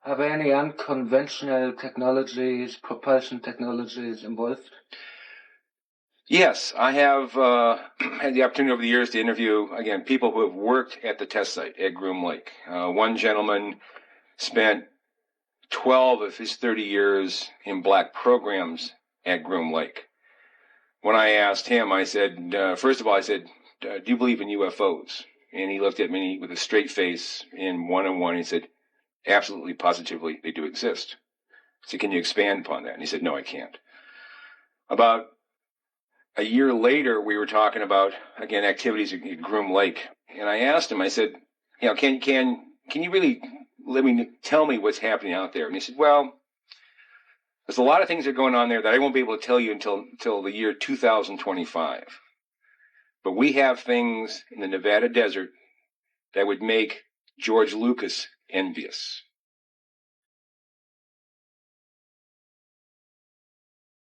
Are there any unconventional technologies, propulsion technologies involved? Yes, I have had the opportunity over the years to interview, again, people who have worked at the test site at Groom Lake. One gentleman spent 12 of his 30 years in black programs at Groom Lake. When I asked him, I said, first of all, I said, do you believe in UFOs? And he looked at me with a straight face in one-on-one. He said, absolutely, positively, they do exist. I said, can you expand upon that? And he said, no, I can't. About a year later, we were talking about, again, activities at Groom Lake. And I asked him, I said, you know, can you really tell me what's happening out there? And he said, well, there's a lot of things that are going on there that I won't be able to tell you until the year 2025. But we have things in the Nevada desert that would make George Lucas envious.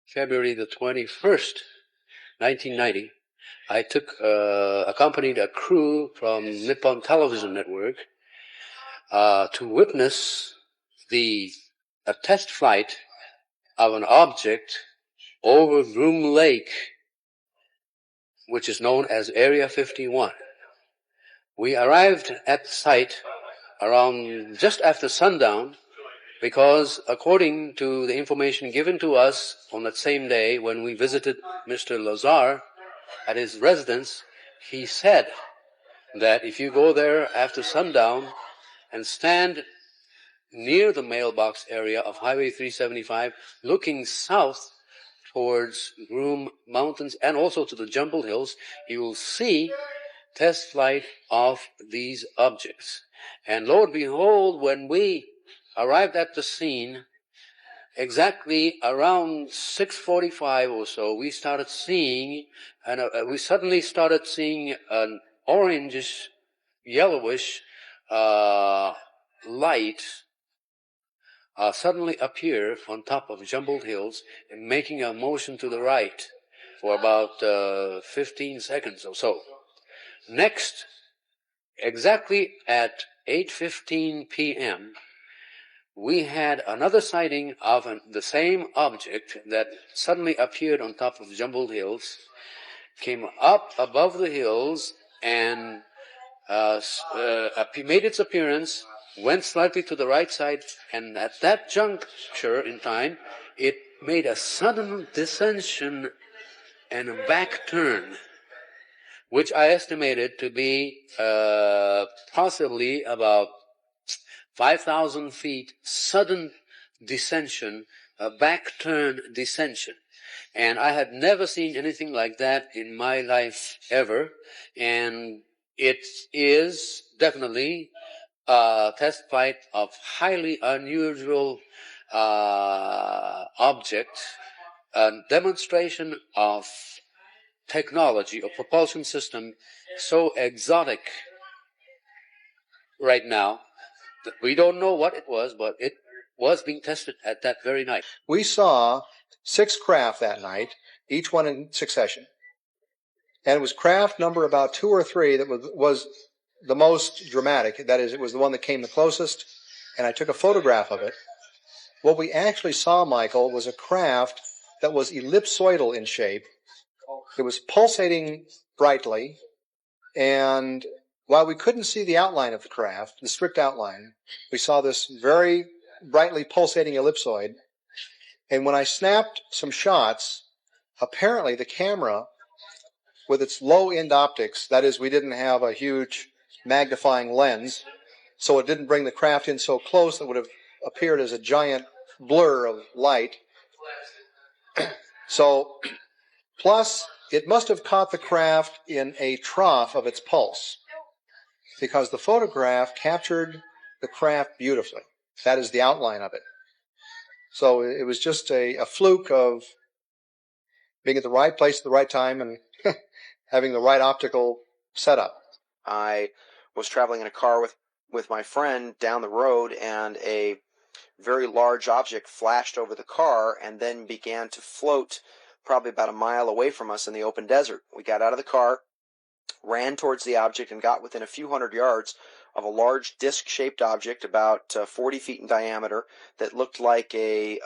February the 21st, 1990, I accompanied a crew from Nippon Television Network to witness a test flight of an object over Groom Lake, which is known as Area 51. We arrived at the site around just after sundown because, according to the information given to us on that same day when we visited Mr. Lazar at his residence, he said that if you go there after sundown and stand near the mailbox area of Highway 375, looking south towards Groom Mountains and also to the Jumble Hills, you will see test flight of these objects. And lo and behold, when we arrived at the scene, exactly around 6:45 or so, we started seeing, we suddenly started seeing an orangish, yellowish light suddenly appear on top of Jumbled Hills and making a motion to the right for about 15 seconds or so. Next, exactly at 8:15 p.m., we had another sighting of the same object that suddenly appeared on top of Jumbled Hills, came up above the hills, and made its appearance, went slightly to the right side, and at that juncture in time, it made a sudden descension and a back turn, which I estimated to be possibly about 5,000 feet sudden descension, a back turn descension. And I had never seen anything like that in my life ever. And it is definitely a test flight of highly unusual object, a demonstration of technology, a propulsion system so exotic right now that we don't know what it was, but it was being tested at that very night. We saw 6 craft that night, each one in succession. And it was craft number about 2 or 3 that was the most dramatic. That is, it was the one that came the closest, and I took a photograph of it. What we actually saw, Michael, was a craft that was ellipsoidal in shape. It was pulsating brightly, and while we couldn't see the outline of the craft, the strict outline, we saw this very brightly pulsating ellipsoid. And when I snapped some shots, apparently the camera, with its low-end optics, that is, we didn't have a huge magnifying lens, so it didn't bring the craft in so close that it would have appeared as a giant blur of light. So, plus, it must have caught the craft in a trough of its pulse, because the photograph captured the craft beautifully. That is the outline of it. So it was just a fluke of being at the right place at the right time and having the right optical setup. I was traveling in a car with my friend down the road, and a very large object flashed over the car and then began to float probably about a mile away from us in the open desert. We got out of the car, ran towards the object, and got within a few hundred yards of a large disc-shaped object about 40 feet in diameter that looked like a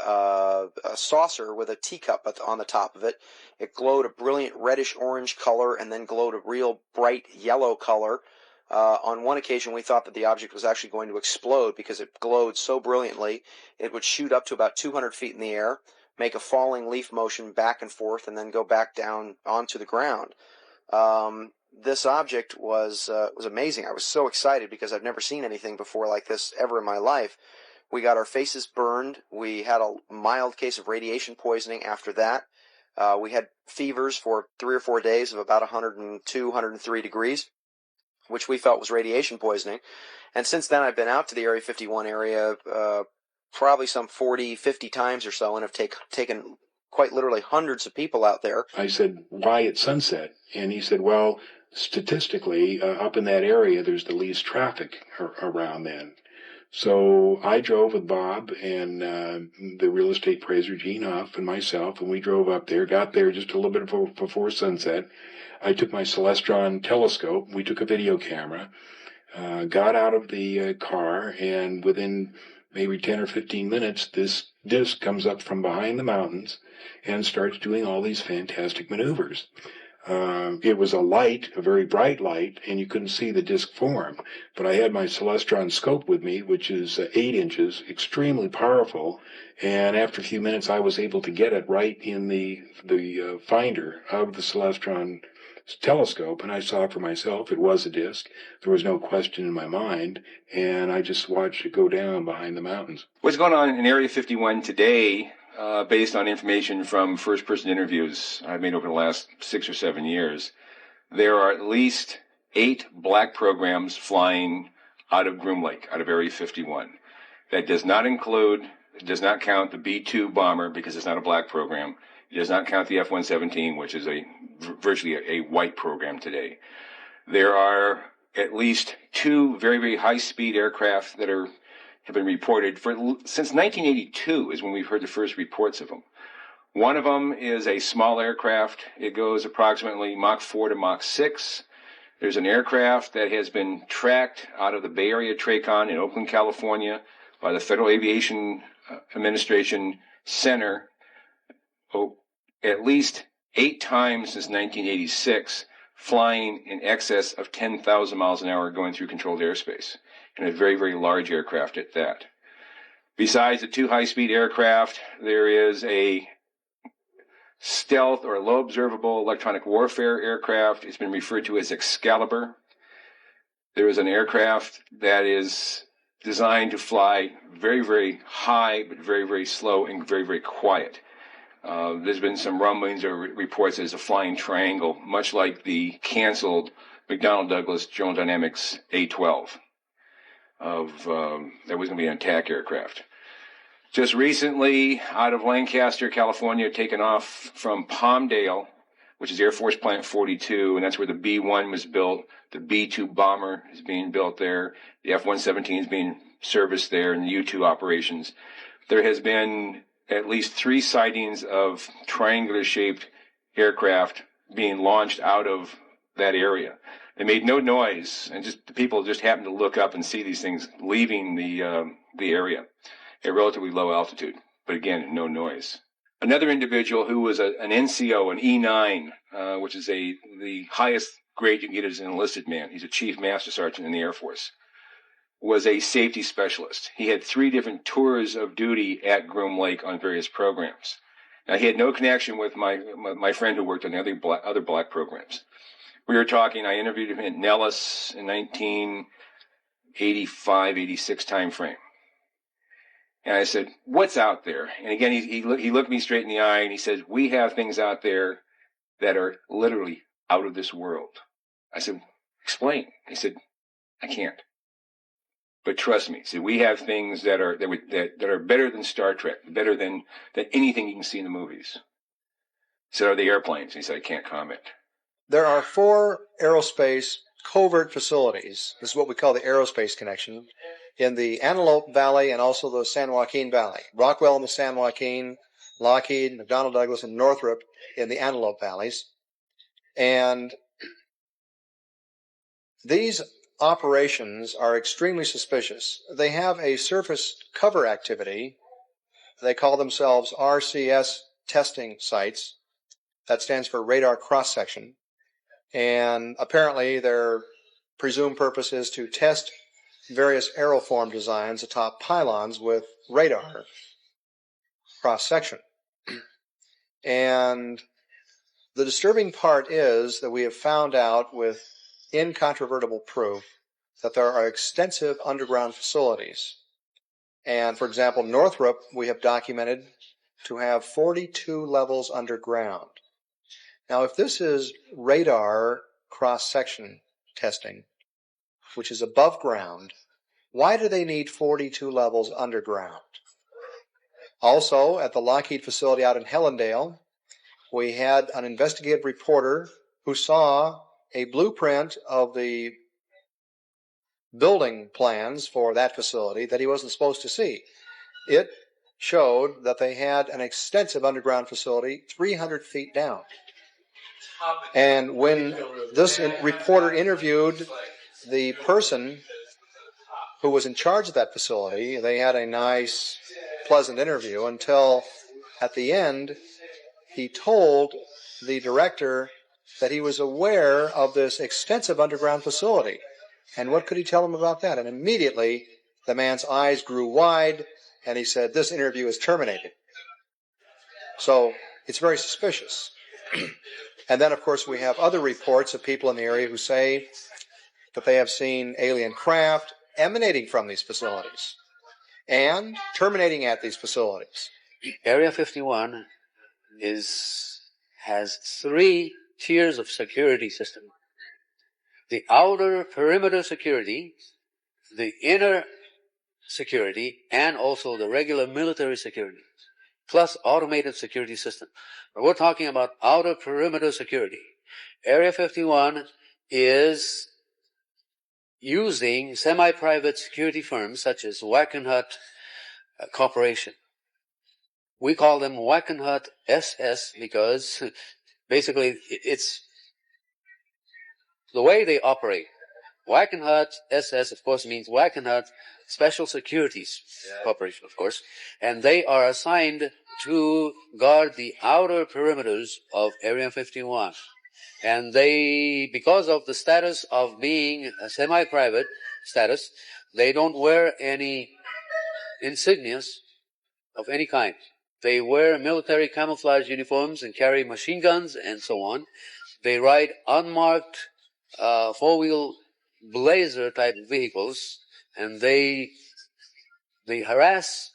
saucer with a teacup on the top of it. It glowed a brilliant reddish-orange color and then glowed a real bright yellow color. On one occasion, we thought that the object was actually going to explode because it glowed so brilliantly. It would shoot up to about 200 feet in the air, make a falling leaf motion back and forth, and then go back down onto the ground. This object was amazing. I was so excited because I've never seen anything before like this ever in my life. We got our faces burned. We had a mild case of radiation poisoning after that. We had fevers for 3 or 4 days of about 102, 103 degrees, which we felt was radiation poisoning. And since then, I've been out to the Area 51 area probably some 40, 50 times or so, and have taken quite literally hundreds of people out there. I said, why at sunset? And he said, well, statistically, up in that area, there's the least traffic around then. So I drove with Bob and the real estate appraiser, Gene Huff, and myself, and we drove up there, got there just a little bit before sunset. I took my Celestron telescope. We took a video camera, got out of the car, and within maybe 10 or 15 minutes, this disc comes up from behind the mountains and starts doing all these fantastic maneuvers. It was a light, a very bright light, and you couldn't see the disc form. But I had my Celestron scope with me, which is 8 inches, extremely powerful. And after a few minutes, I was able to get it right in the finder of the Celestron telescope, and I saw for myself it was a disc. There was no question in my mind, and I just watched it go down behind the mountains. What's going on in Area 51 today, based on information from first-person interviews I've made over the last 6 or 7 years, there are at least 8 black programs flying out of Groom Lake, out of Area 51. That does not count the B-2 bomber because it's not a black program. It does not count the F-117, which is virtually a white program today. There are at least 2 very, very high-speed aircraft that have been reported since 1982 is when we've heard the first reports of them. One of them is a small aircraft. It goes approximately Mach 4 to Mach 6. There's an aircraft that has been tracked out of the Bay Area TRACON in Oakland, California by the Federal Aviation Administration Center at least 8 times since 1986, flying in excess of 10,000 miles an hour going through controlled airspace, and a very, very large aircraft at that. Besides the 2 high-speed aircraft, there is a stealth or low observable electronic warfare aircraft. It's been referred to as Excalibur. There is an aircraft that is designed to fly very, very high, but very, very slow and very, very quiet. There's been some rumblings or reports as a flying triangle, much like the canceled McDonnell Douglas General Dynamics A-12 that was going to be an attack aircraft. Just recently, out of Lancaster, California, taken off from Palmdale, which is Air Force Plant 42, and that's where the B-1 was built. The B-2 bomber is being built there. The F-117 is being serviced there in the U-2 operations. There has been at least 3 sightings of triangular-shaped aircraft being launched out of that area. They made no noise, and the people just happened to look up and see these things leaving the area at relatively low altitude, but again, no noise. Another individual who was an NCO, an E9, which is the highest grade you can get as an enlisted man. He's a Chief Master Sergeant in the Air Force. Was a safety specialist. He had 3 different tours of duty at Groom Lake on various programs. Now, he had no connection with my friend who worked on the other black programs. We were talking, I interviewed him at Nellis in 1985, 86 time frame. And I said, what's out there? And again, he looked me straight in the eye and he said, we have things out there that are literally out of this world. I said, explain. He said, I can't. But trust me, see, we have things that are better than Star Trek, better than anything you can see in the movies. So are the airplanes. He said, I can't comment. There are 4 aerospace covert facilities. This is what we call the aerospace connection in the Antelope Valley and also the San Joaquin Valley. Rockwell in the San Joaquin, Lockheed, McDonnell Douglas, and Northrop in the Antelope Valleys. And these operations are extremely suspicious. They have a surface cover activity. They call themselves RCS testing sites. That stands for radar cross-section. And apparently their presumed purpose is to test various aeroform designs atop pylons with radar cross-section. And the disturbing part is that we have found out with incontrovertible proof that there are extensive underground facilities. And for example, Northrop, we have documented to have 42 levels underground. Now, if this is radar cross-section testing, which is above ground, why do they need 42 levels underground? Also, at the Lockheed facility out in Helendale, we had an investigative reporter who saw a blueprint of the building plans for that facility that he wasn't supposed to see. It showed that they had an extensive underground facility 300 feet down. And when this reporter interviewed the person who was in charge of that facility, they had a nice, pleasant interview until at the end he told the director that he was aware of this extensive underground facility. And what could he tell him about that? And immediately the man's eyes grew wide and he said, "This interview is terminated." So it's very suspicious. And then, of course, we have other reports of people in the area who say that they have seen alien craft emanating from these facilities and terminating at these facilities. Area 51 has 3 tiers of security system. The outer perimeter security, the inner security, and also the regular military security, plus automated security system. But we're talking about outer perimeter security. Area 51 is using semi-private security firms such as Wackenhut Corporation. We call them Wackenhut SS because basically it's the way they operate. Wackenhut SS, of course, means Wackenhut Special Securities Corporation, of course, and they are assigned to guard the outer perimeters of Area 51. And they, because of the status of being a semi-private status, they don't wear any insignias of any kind. They wear military camouflage uniforms and carry machine guns and so on. They ride unmarked four-wheel blazer type vehicles, and they harass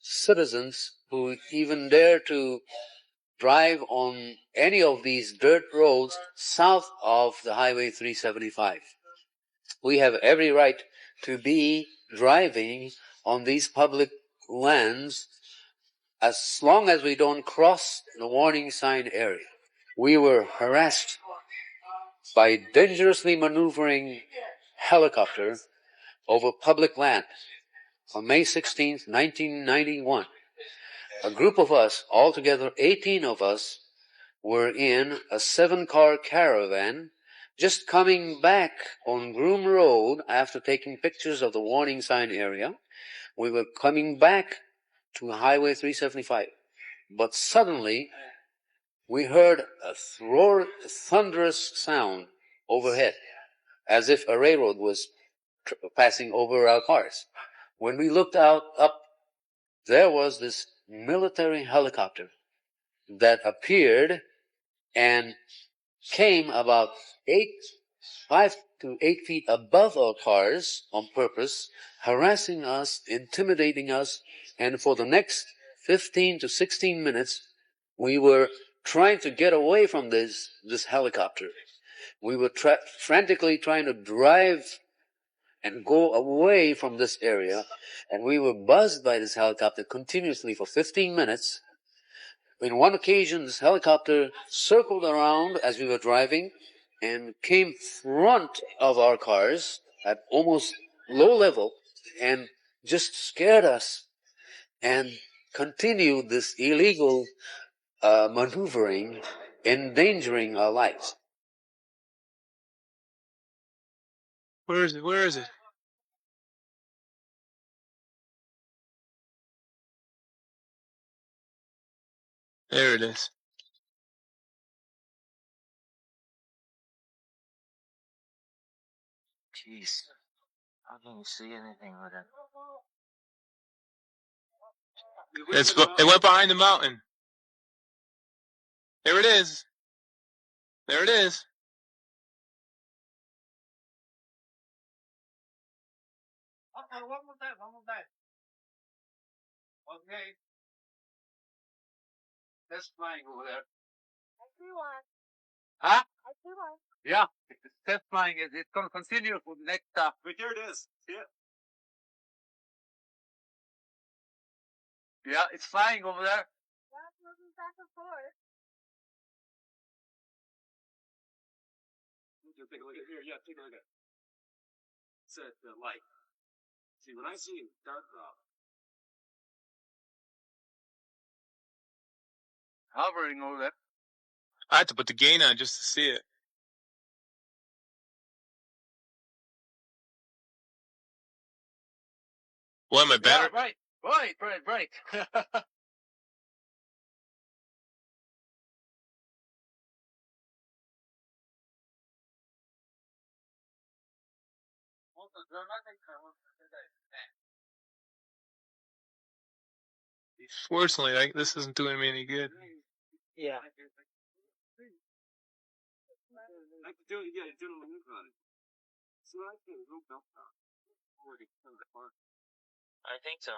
citizens who even dare to drive on any of these dirt roads south of the Highway 375. We have every right to be driving on these public lands as long as we don't cross the warning sign area. We were harassed by dangerously maneuvering helicopter over public land on May 16th, 1991. A group of us, altogether 18 of us, were in a 7-car caravan just coming back on Groom Road after taking pictures of the warning sign area. We were coming back to Highway 375. But suddenly, we heard a thunderous sound overhead, as if a railroad was passing over our cars. When we looked up, there was this military helicopter that appeared and came about 5 to 8 feet above our cars on purpose, harassing us, intimidating us, and for the next 15 to 16 minutes, we were trying to get away from this helicopter. We were frantically trying to drive and go away from this area, and we were buzzed by this helicopter continuously for 15 minutes. On one occasion, this helicopter circled around as we were driving and came front of our cars at almost low level and just scared us and continued this illegal maneuvering, endangering our lives. Where is it? Where is it? There it is. Jeez. How can you see anything with it? It went behind the mountain. There it is. There it is. One more time. Okay. That's flying over there. I see one. Huh? I see one. Yeah. It's test flying. It's going to continue for the next stop. Right there it is. See it? Yeah, it's flying over there. Yeah, it's moving back and forth. Take a look at here. Yeah, take a look at it. It said the light. See, when I see dark Hovering over there. I had to put the gain on just to see it. What, am I better? Yeah, right. Fortunately, this isn't doing me any good. Yeah. I can do it. Yeah, do it on it. So I can go back. I think so.